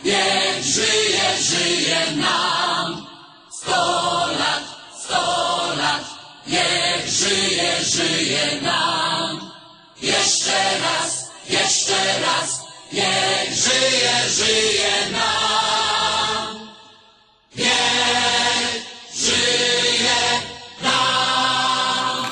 niech żyje, żyje nam. 100 lat, 100 lat, niech żyje, żyje nam. Jeszcze raz, niech żyje, żyje nam. Niech żyje nam.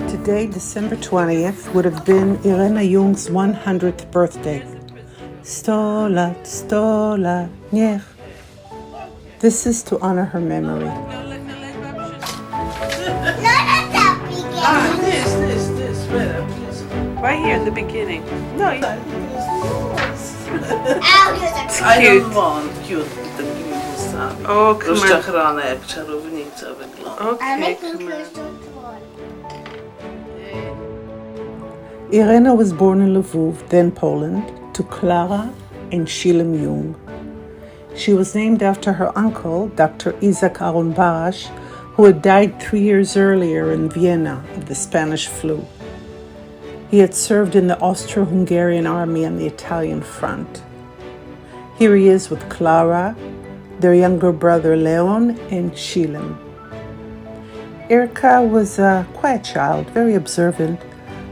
Today, December 20th, would have been Irena Jung's 100th birthday. 100 lat, 100 lat, niech. This is to honor her memory. Not at the beginning. This, Right here in the beginning. No, Ow, there's a I Cute. don't want cute the beautiful Oh, come on. Rozczachrane jak czarownica wygląda. I'm Okay, making come on. crystal toy. Irena was born in Lviv, then Poland, to Clara and Shilem Jung. She was named after her uncle, Dr. Isaac Aaron Barash, who had died 3 years earlier in Vienna of the Spanish flu. He had served in the Austro-Hungarian army on the Italian front. Here he is with Clara, their younger brother Leon, and Shilem. Erika was a quiet child, very observant.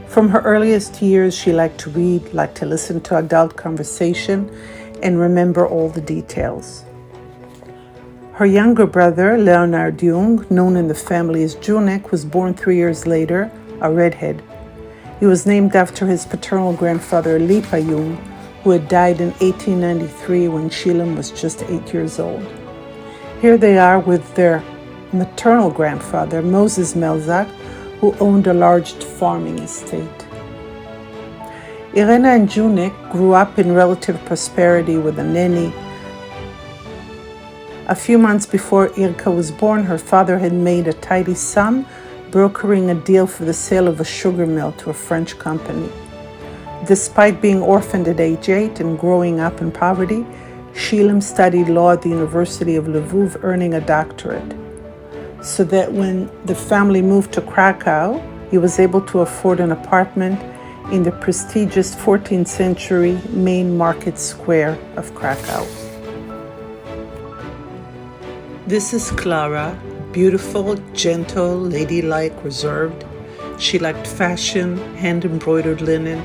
From her earliest years, she liked to read, liked to listen to adult conversation, and remember all the details. Her younger brother, Leonard Jung, known in the family as Junek, was born 3 years later, a redhead. He was named after his paternal grandfather, Lipa Jung, who had died in 1893 when Shilem was just 8 years old. Here they are with their maternal grandfather, Moses Melzak, who owned a large farming estate. Irena and Junek grew up in relative prosperity with a nanny. A few months before Irka was born, her father had made a tidy sum, brokering a deal for the sale of a sugar mill to a French company. Despite being orphaned at age 8 and growing up in poverty, Shilem studied law at the University of Lviv, earning a doctorate, so that when the family moved to Krakow, he was able to afford an apartment in the prestigious 14th century main market square of Krakow. This is Clara, beautiful, gentle, ladylike, reserved. She liked fashion, hand-embroidered linen,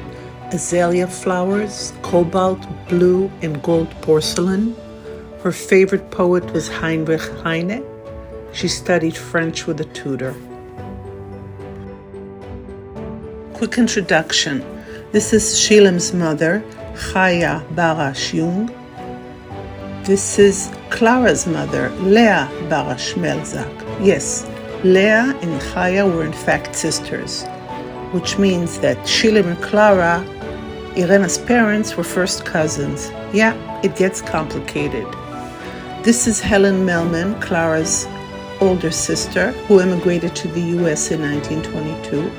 azalea flowers, cobalt, blue, and gold porcelain. Her favorite poet was Heinrich Heine. She studied French with a tutor. Quick introduction. This is Shilem's mother, Chaya Barash Jung. This is Clara's mother, Leah Barash Melzak. Yes, Leah and Chaya were in fact sisters, which means that Shilem and Clara, Irena's parents, were first cousins. Yeah, it gets complicated. This is Helen Melman, Clara's older sister, who immigrated to the U.S. in 1922.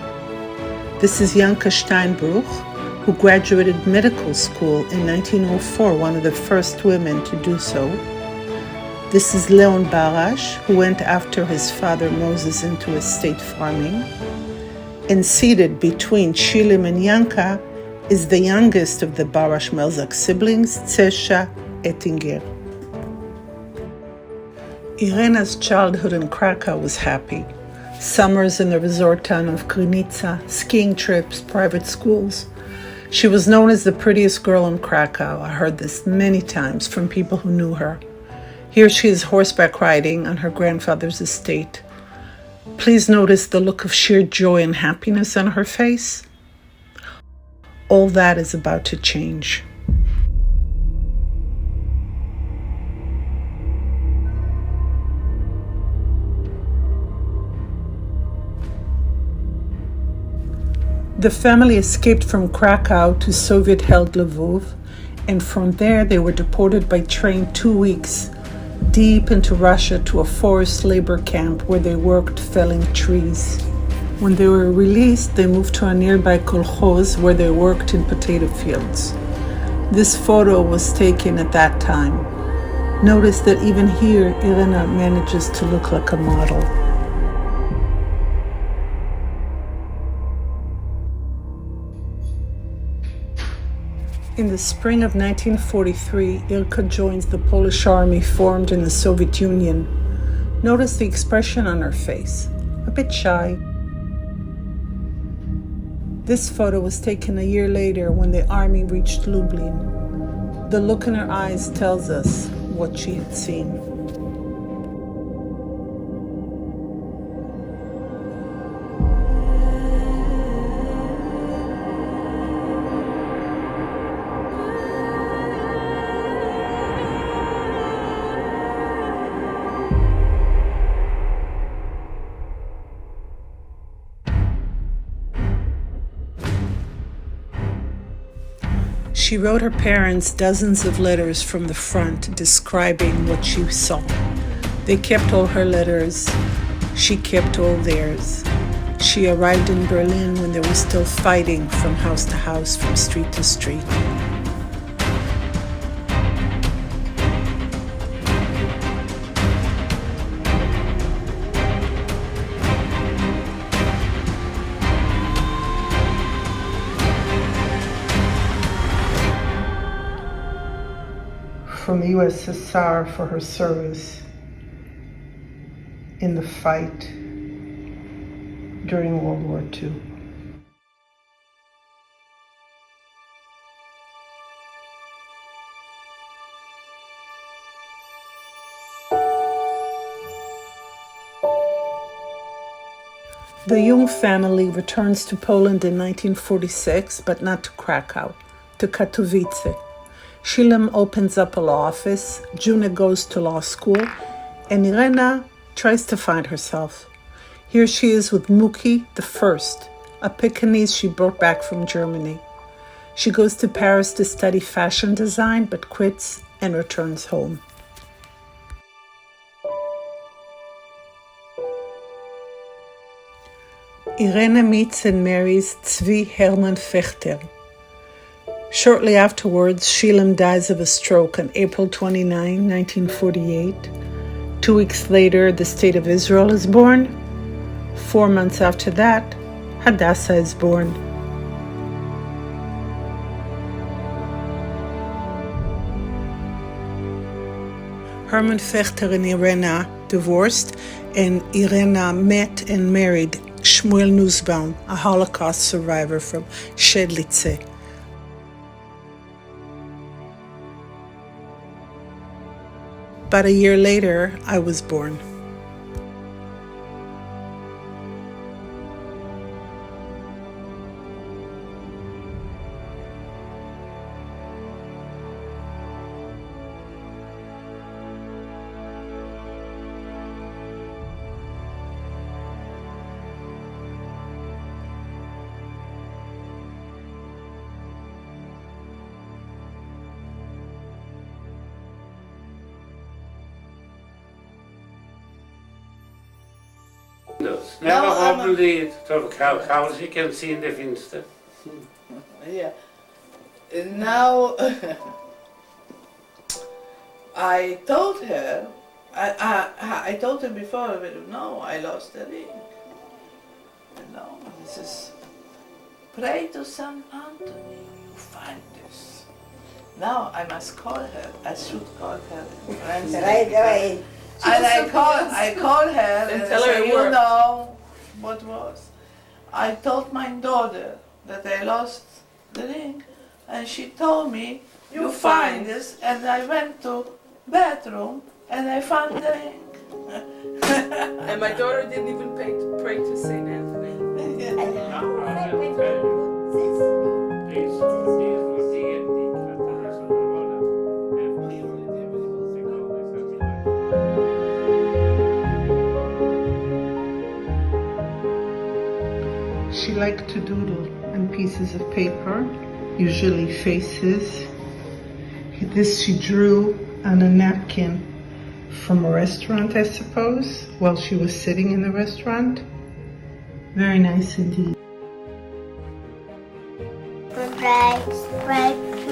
This is Janka Steinbruch, who graduated medical school in 1904, one of the first women to do so. This is Leon Barash, who went after his father Moses into estate farming. And seated between Shilem and Janka is the youngest of the Barash Melzak siblings, Tsesha Ettinger. Irena's childhood in Krakow was happy. Summers in the resort town of Krynica, skiing trips, private schools. She was known as the prettiest girl in Krakow. I heard this many times from people who knew her. Here she is horseback riding on her grandfather's estate. Please notice the look of sheer joy and happiness on her face. All that is about to change. The family escaped from Krakow to Soviet-held Lviv, and from there they were deported by train 2 weeks deep into Russia to a forced labor camp where they worked felling trees. When they were released, they moved to a nearby kolkhoz where they worked in potato fields. This photo was taken at that time. Notice that even here, Irena manages to look like a model. In the spring of 1943, Irka joins the Polish army formed in the Soviet Union. Notice the expression on her face, a bit shy. This photo was taken a year later when the army reached Lublin. The look in her eyes tells us what she had seen. She wrote her parents dozens of letters from the front describing what she saw. They kept all her letters. She kept all theirs. She arrived in Berlin when there was still fighting from house to house, from street to street. From the USSR for her service in the fight during World War II. The Jung family returns to Poland in 1946, but not to Krakow, to Katowice. Shilem opens up a law office, Juna goes to law school, and Irena tries to find herself. Here she is with Muki the First, a Pekingese she brought back from Germany. She goes to Paris to study fashion design, but quits and returns home. Irena meets and marries Tzvi Hermann Fechter. Shortly afterwards, Shilem dies of a stroke on April 29, 1948. 2 weeks later, the State of Israel is born. 4 months after that, Hadassah is born. Hermann Fechter and Irena divorced, and Irena met and married Shmuel Nussbaum, a Holocaust survivor from Shedlitze. About a year later, I was born. Never hoppelig tot koud, ik kan zien de venster. Yeah. Now, I told her, I told her before, but no, I lost the ring. No, this is, pray to Saint Anthony, you find this. Now I must call her, I should call her. Right. And I call her and tell her say, it you worked. know what was. I told my daughter that I lost the ring, and she told me, you find this, and I went to bathroom and I found the ring. And my daughter didn't even pray to Saint Anthony. She liked to doodle on pieces of paper, usually faces. This she drew on a napkin from a restaurant, I suppose, while she was sitting in the restaurant. Very nice indeed.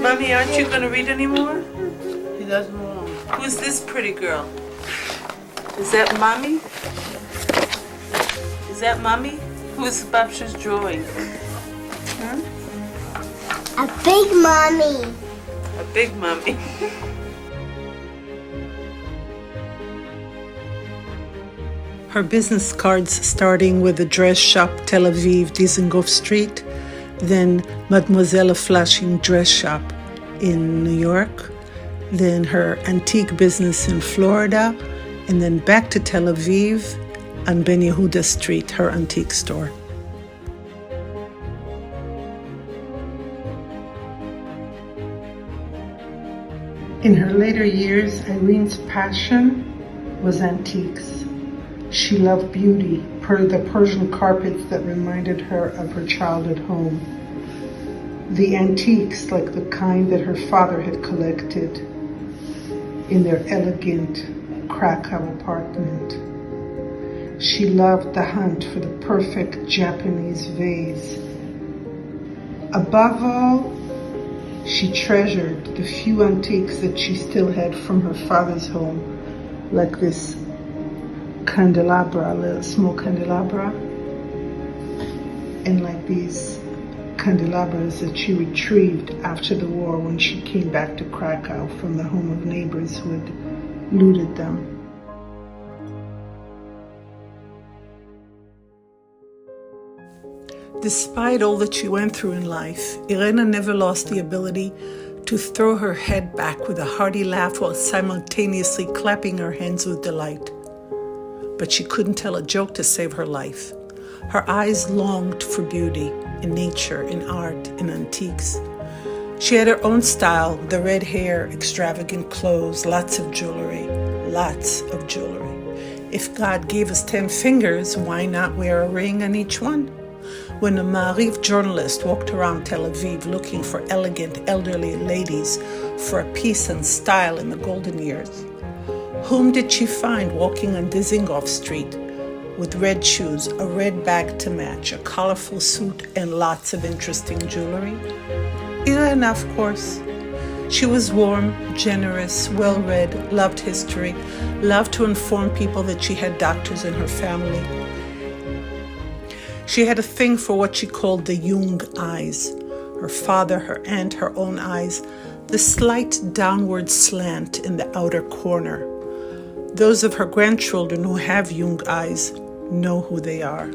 Mommy, aren't you going to read anymore? He doesn't want. Who's this pretty girl? Is that Mommy? Is that Mommy? Who's Babsha's drawing? A big mommy. A big Mommy. Her business cards starting with the dress shop Tel Aviv, Dizengoff Street, then Mademoiselle Flashing Dress Shop in New York, then her antique business in Florida, and then back to Tel Aviv on Ben Yehuda Street, her antique store. In her later years, Irene's passion was antiques. She loved beauty, the Persian carpets that reminded her of her childhood home. The antiques, like the kind that her father had collected in their elegant Krakow apartment. She loved the hunt for the perfect Japanese vase. Above all, she treasured the few antiques that she still had from her father's home, like this candelabra, a little small candelabra, and like these candelabras that she retrieved after the war when she came back to Krakow from the home of neighbors who had looted them. Despite all that she went through in life, Irena never lost the ability to throw her head back with a hearty laugh while simultaneously clapping her hands with delight. But she couldn't tell a joke to save her life. Her eyes longed for beauty in nature, in art, in antiques. She had her own style, the red hair, extravagant clothes, lots of jewelry. If God gave us 10 fingers, why not wear a ring on each one? When a Ma'ariv journalist walked around Tel Aviv looking for elegant elderly ladies for a peace and style in the golden years, whom did she find walking on Dizengoff Street with red shoes, a red bag to match, a colorful suit, and lots of interesting jewelry? Irena, of course. She was warm, generous, well-read, loved history, loved to inform people that she had doctors in her family. She had a thing for what she called the Jung eyes. Her father, her aunt, her own eyes, the slight downward slant in the outer corner. Those of her grandchildren who have Jung eyes know who they are.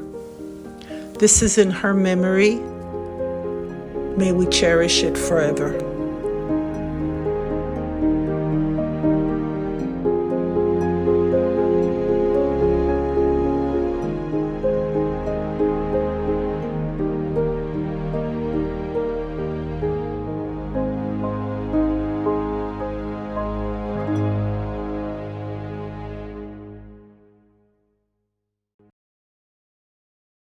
This is in her memory. May we cherish it forever.